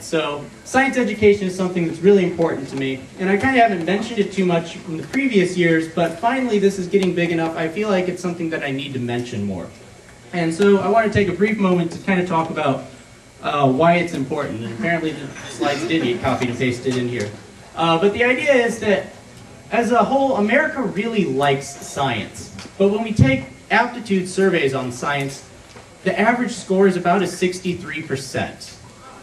So science education is something that's really important to me, and I kind of haven't mentioned it too much in the previous years, but finally this is getting big enough. I feel like it's something that I need to mention more. And so I want to take a brief moment to kind of talk about why it's important. And apparently the slides did get copied and pasted in here. But the idea is that as a whole, America really likes science. But when we take aptitude surveys on science, the average score is about a 63%.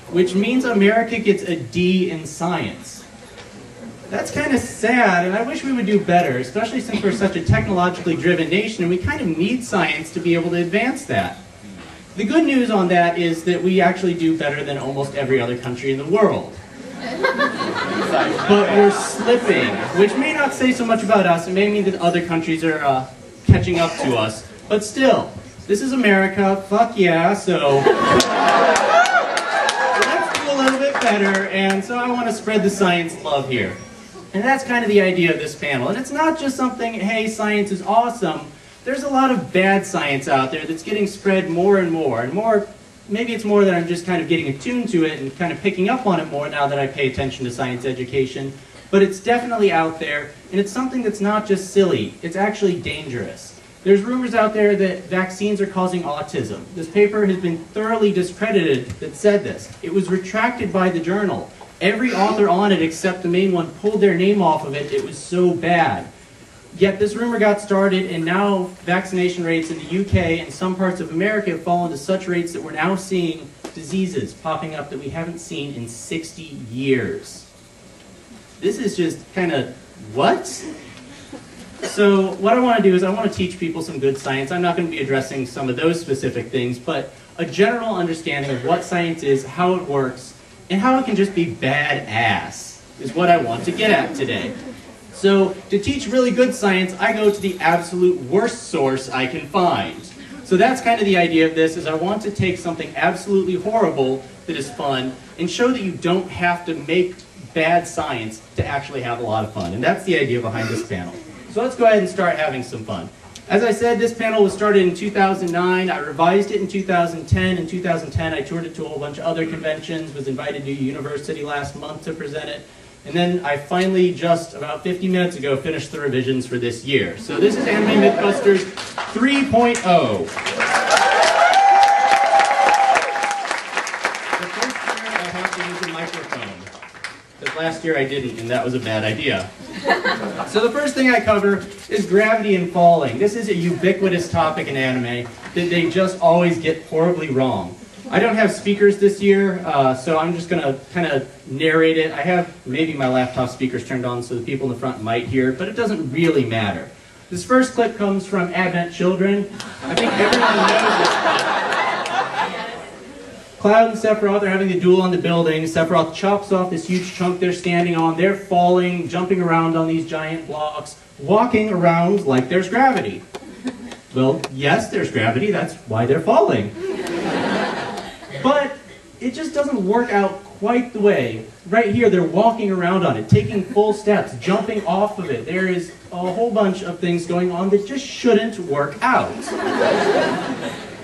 Which means America gets a D in science. That's kind of sad, and I wish we would do better, especially since we're such a technologically driven nation, and we kind of need science to be able to advance that. The good news on that is that we actually do better than almost every other country in the world. But we're slipping, which may not say so much about us. It may mean that other countries are catching up to us. But still, this is America, fuck yeah, so... better, and so I want to spread the science love here. And that's kind of the idea of this panel. And it's not just something, hey, science is awesome. There's a lot of bad science out there that's getting spread more and more. And more, maybe it's more that I'm just kind of getting attuned to it and kind of picking up on it more now that I pay attention to science education. But it's definitely out there, and it's something that's not just silly. It's actually dangerous. There's rumors out there that vaccines are causing autism. This paper has been thoroughly discredited that said this. It was retracted by the journal. Every author on it except the main one pulled their name off of it. It was so bad. Yet this rumor got started, and now vaccination rates in the UK and some parts of America have fallen to such rates that we're now seeing diseases popping up that we haven't seen in 60 years. This is just kind of, what? So what I want to do is I want to teach people some good science. I'm not going to be addressing some of those specific things, but a general understanding of what science is, how it works, and how it can just be badass is what I want to get at today. So to teach really good science, I go to the absolute worst source I can find. So that's kind of the idea of this, is I want to take something absolutely horrible that is fun and show that you don't have to make bad science to actually have a lot of fun. And that's the idea behind this panel. So let's go ahead and start having some fun. As I said, this panel was started in 2009. I revised it in 2010. In 2010, I toured it to a whole bunch of other conventions, was invited to university last month to present it. And then I finally, just about 50 minutes ago, finished the revisions for this year. So this is Anime Mythbusters 3.0. The first year I have to use a microphone. Because last year I didn't, and that was a bad idea. So the first thing I cover is gravity and falling. This is a ubiquitous topic in anime that they just always get horribly wrong. I don't have speakers this year, so I'm just going to kind of narrate it. I have maybe my laptop speakers turned on so the people in the front might hear it, but it doesn't really matter. This first clip comes from Advent Children. I think everyone knows this clip. Cloud and Sephiroth are having a duel on the building. Sephiroth chops off this huge chunk they're standing on. They're falling, jumping around on these giant blocks, walking around like there's gravity. Well, yes, there's gravity. That's why they're falling. But it just doesn't work out quite the way. Right here, they're walking around on it, taking full steps, jumping off of it. There is a whole bunch of things going on that just shouldn't work out.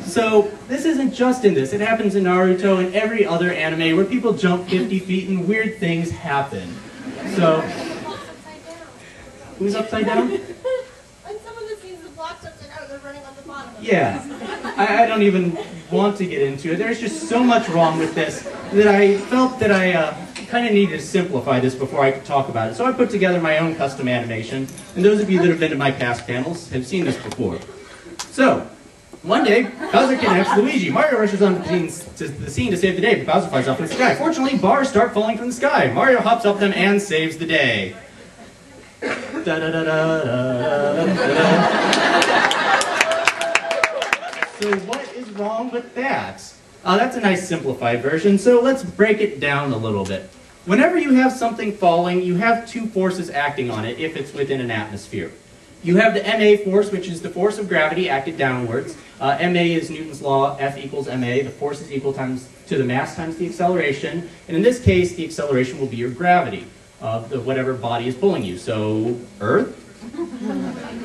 So this isn't just in this. It happens in Naruto and every other anime where people jump 50 feet and weird things happen. So, who's upside down? And some of the scenes, the blocks upside down, they're running on the bottom of it. Yeah, I don't even want to get into it. There's just so much wrong with this that I felt that I kind of needed to simplify this before I could talk about it. So I put together my own custom animation, and those of you that have been to my past panels have seen this before. So, one day, Bowser kidnaps Luigi. Mario rushes on the scene to save the day, but Bowser flies off in the sky. Fortunately, bars start falling from the sky. Mario hops up them and saves the day. So what is wrong with that? That's a nice simplified version, so let's break it down a little bit. Whenever you have something falling, you have two forces acting on it if it's within an atmosphere. You have the ma force, which is the force of gravity acted downwards. Ma is Newton's law, F equals ma. The force is equal to the mass times the acceleration. And in this case, the acceleration will be your gravity of whatever body is pulling you. So, Earth.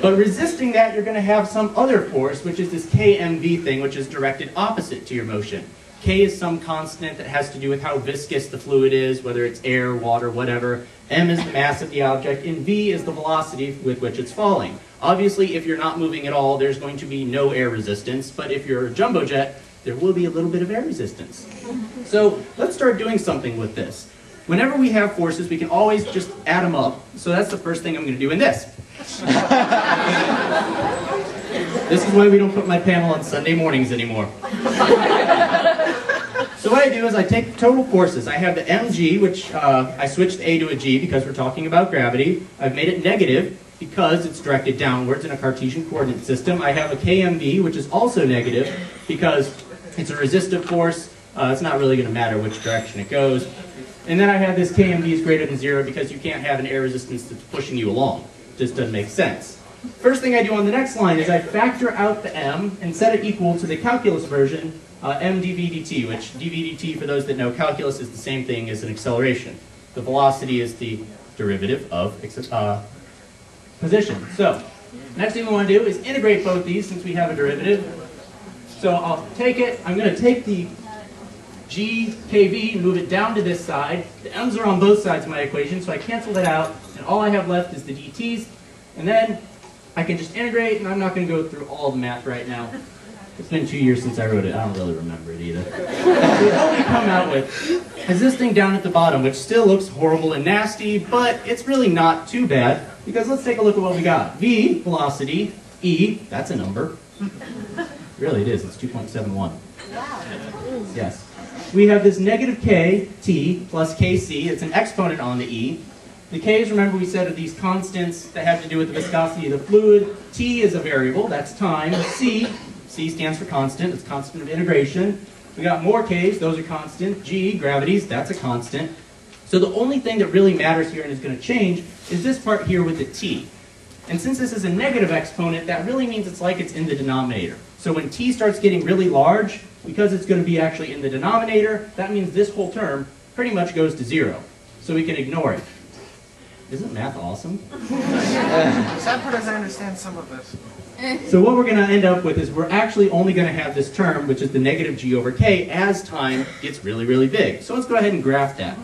But resisting that, you're going to have some other force, which is this kmv thing, which is directed opposite to your motion. K is some constant that has to do with how viscous the fluid is, whether it's air, water, whatever. M is the mass of the object, and V is the velocity with which it's falling. Obviously, if you're not moving at all, there's going to be no air resistance, but if you're a jumbo jet, there will be a little bit of air resistance. So let's start doing something with this. Whenever we have forces, we can always just add them up. So that's the first thing I'm going to do in this. This is why we don't put my panel on Sunday mornings anymore. So what I do is I take total forces. I have the mg, which I switched A to a G because we're talking about gravity. I've made it negative because it's directed downwards in a Cartesian coordinate system. I have a kmv, which is also negative because it's a resistive force. It's not really going to matter which direction it goes. And then I have this kmv is greater than 0 because you can't have an air resistance that's pushing you along. It just doesn't make sense. First thing I do on the next line is I factor out the m and set it equal to the calculus version, m dv dt, which dv dt, for those that know calculus, is the same thing as an acceleration. The velocity is the derivative of position. So, next thing we want to do is integrate both these since we have a derivative. So I'll take it, I'm going to take the g kv and move it down to this side. The m's are on both sides of my equation, so I cancel that out, and all I have left is the dt's, and then I can just integrate, and I'm not going to go through all the math right now. It's been 2 years since I wrote it. I don't really remember it either. So what we come out with is this thing down at the bottom, which still looks horrible and nasty, but it's really not too bad, because let's take a look at what we got. V, velocity, E, that's a number. Really it is, it's 2.71. Wow. Yes. We have this negative k, t, plus kc. It's an exponent on the e. The k's, remember we said, are these constants that have to do with the viscosity of the fluid. T is a variable, that's time. C stands for constant, it's constant of integration. We got more k's, those are constant. G, gravities, that's a constant. So the only thing that really matters here and is going to change is this part here with the t. And since this is a negative exponent, that really means it's like it's in the denominator. So when t starts getting really large, because it's going to be actually in the denominator, that means this whole term pretty much goes to 0. So we can ignore it. Isn't math awesome? Sad part is I understand some of this. So what we're going to end up with is we're actually only going to have this term, which is the negative g over k, as time gets really, really big. So let's go ahead and graph that.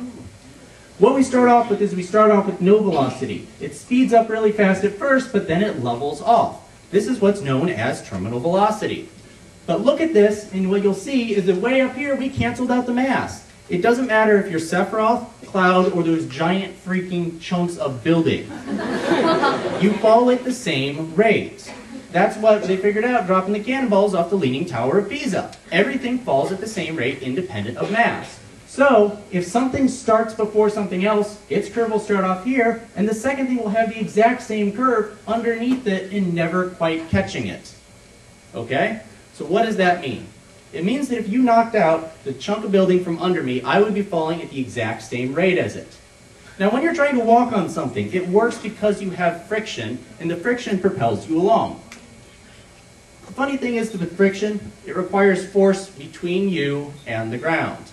What we start off with is we start off with no velocity. It speeds up really fast at first, but then it levels off. This is what's known as terminal velocity. But look at this, and what you'll see is that way up here, we canceled out the mass. It doesn't matter if you're Sephiroth, Cloud, or those giant freaking chunks of building. You fall at the same rate. That's what they figured out dropping the cannonballs off the Leaning Tower of Pisa. Everything falls at the same rate independent of mass. So, if something starts before something else, its curve will start off here, and the second thing will have the exact same curve underneath it and never quite catching it. Okay? So what does that mean? It means that if you knocked out the chunk of building from under me, I would be falling at the exact same rate as it. Now when you're trying to walk on something, it works because you have friction, and the friction propels you along. The funny thing is with friction, it requires force between you and the ground.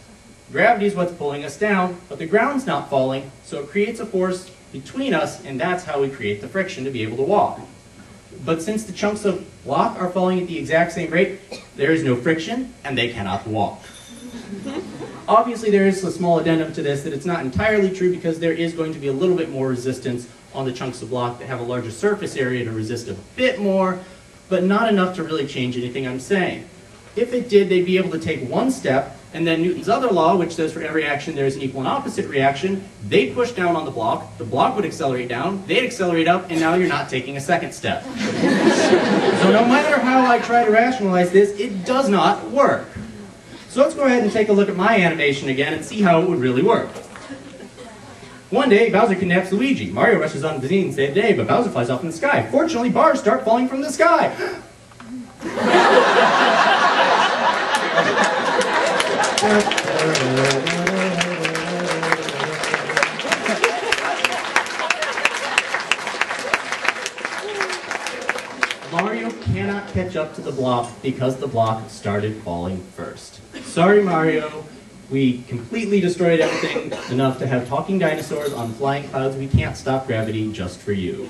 Gravity is what's pulling us down, but the ground's not falling, so it creates a force between us, and that's how we create the friction to be able to walk. But since the chunks of block are falling at the exact same rate, there is no friction, and they cannot walk. Obviously, there is a small addendum to this that it's not entirely true because there is going to be a little bit more resistance on the chunks of block that have a larger surface area to resist a bit more, but not enough to really change anything I'm saying. If it did, they'd be able to take one step, and then Newton's other law, which says for every action there is an equal and opposite reaction, they'd push down on the block would accelerate down, they'd accelerate up, and now you're not taking a second step. So no matter how I try to rationalize this, it does not work. So let's go ahead and take a look at my animation again and see how it would really work. One day, Bowser kidnaps Luigi. Mario rushes on the scene to save the day, but Bowser flies off in the sky. Fortunately, bars start falling from the sky. Mario cannot catch up to the block because the block started falling first. Sorry, Mario. We completely destroyed everything enough to have talking dinosaurs on flying clouds. We can't stop gravity just for you.